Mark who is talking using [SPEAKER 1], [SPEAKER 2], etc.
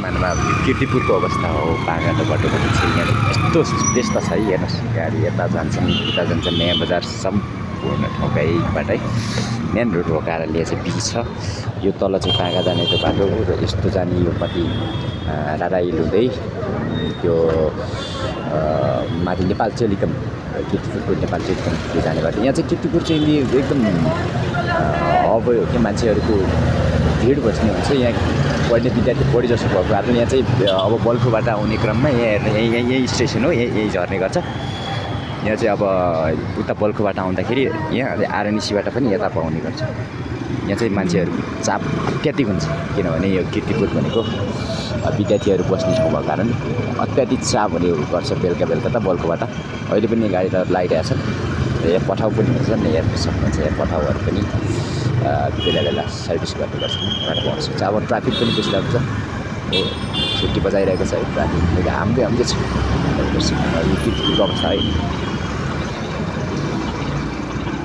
[SPEAKER 1] वर्तमानमा किर्तिपुरको अवस्था हो। बाघाटो बाटो पनि छ यहाँ यस्तो व्यस्त छ है। हेर्नुहोस् गाडी यता जान्छन् उता जान्छन् नयाँ बजार सम्पूर्ण ठाउँका यहीबाटै मेन रोड रोकाएर चाहिँ बिच छ। यो तल चाहिँ पागा जाने त्यो बाटो हो र यस्तो जाने यो पट्टि राराइल हुँदै त्यो माथि नेपाल टेलिकम किर्तिपुरको नेपाल टेलिकम त्यो जाने बाटो। यहाँ चाहिँ किर्तिपुर चाहिँ एकदम अब के मान्छेहरूको भिड बस्ने हुन्छ। यहाँ पढ्ने विद्यार्थी बढी जसो भएको कारण यहाँ चाहिँ अब बल्खुबाट आउने क्रममा यहाँ यही स्टेसन हो, यही झर्ने गर्छ। यहाँ चाहिँ अब उता बल्खुबाट आउँदाखेरि यहाँ आरएनसीबाट पनि यता पाउने गर्छ। यहाँ चाहिँ मान्छेहरूको चाप अत्याधिक हुन्छ किनभने यो किर्तिपुर भनेको विद्यार्थीहरू बस्ने ठाउँ भएको कारण अत्याधिक चाप हुने गर्छ बेलुका बेलुका त बल्खुबाट। अहिले पनि गाडी त लागिरहेछ। यहाँ पठाउ पनि हुन्छ नि, हेर्न सक्नुहुन्छ। यहाँ पठाउहरू पनि बेला बेला सर्भिस गर्ने गर्छन्। अब ट्राफिक पनि बसिरहेको छ हो, छुट्टी बजाइरहेको छ है ट्राफिक। हाम्रै छ किर्तिपुरको अवस्था है।